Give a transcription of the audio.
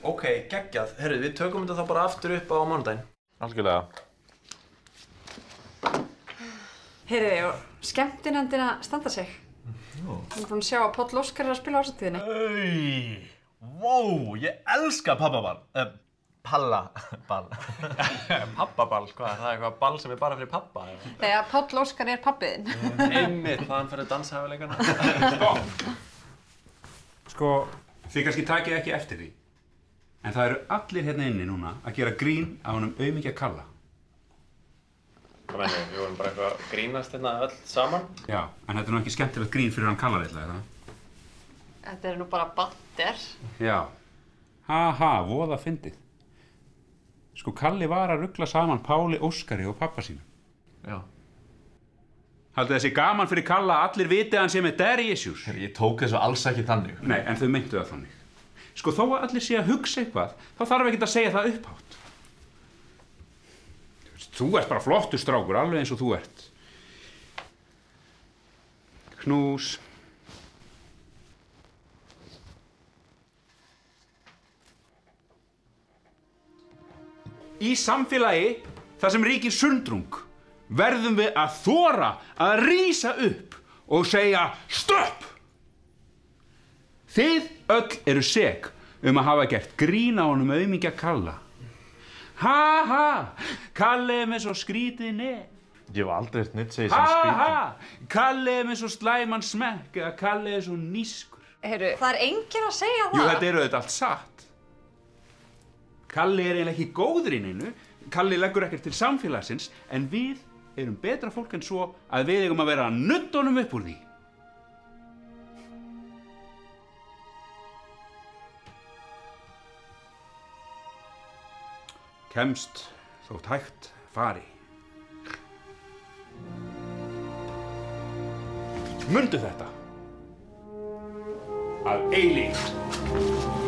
Ok, geggjað. Herru, við tökum þetta þá bara aftur upp á mánudaginn. Algjörlega. Heyrðu, og skemmtinefndin að standa sig. Við erum búin að sjá að Páll Óskar að spila á ásatíðinni. Vó, ég elska pappaball. Pallaball. Pappaball, hvað? Það eitthvað ball sem bara fyrir pappa? Þegar Páll Óskar pappiðinn. Einmitt, hvaðan færðu danshæfileikana? Sko, þið kannski takið ekki eftir því. En það eru allir hérna inni núna að gera grín á honum aumingja Kalla. Hvað meinið, við vorum bara eitthvað að grínast hérna öll saman? Já, en þetta nú ekki skemmtilegt grín fyrir hann Kalla litla, er það? Þetta nú bara bandir. Já. Haha, voða fyndið. Sko, Kalli var að rugla saman Páli Óskari og pappa sínum. Já. Haldið þessi gaman fyrir Kalla að allir viti að hann sé með daddy issues? Ég tók þessu alls ekki þannig. Nei, en þau meintu það þannig. Sko, þó að allir sé að hugsa eitthvað, þá þarf ekkert að segja það upphátt. Þú ert bara flottur strákur, alveg eins og þú ert. Knús. Í samfélagi þar sem ríkir sundrung verðum við að þora að rísa upp og segja stopp! Þið öll eru sek að hafa gert grín á honum aumingja Kalla. Ha ha, Kalli með svo skrítið nef. Ég hef aldrei heyrt neitt segja sem skrítið. Ha ha, Kalli með svo slæman smekk eða Kalli svo nískur. Heyrðu, það enginn að segja það. Jú, þetta eru þetta allt satt. Kalli eiginlega ekki góður í neinu. Kalli leggur ekkert til samfélagsins, en við erum betra fólk en svo að við eigum að vera að nudda honum upp úr því. Kemst þótt hægt fari. Mundu þetta. Að eilífð.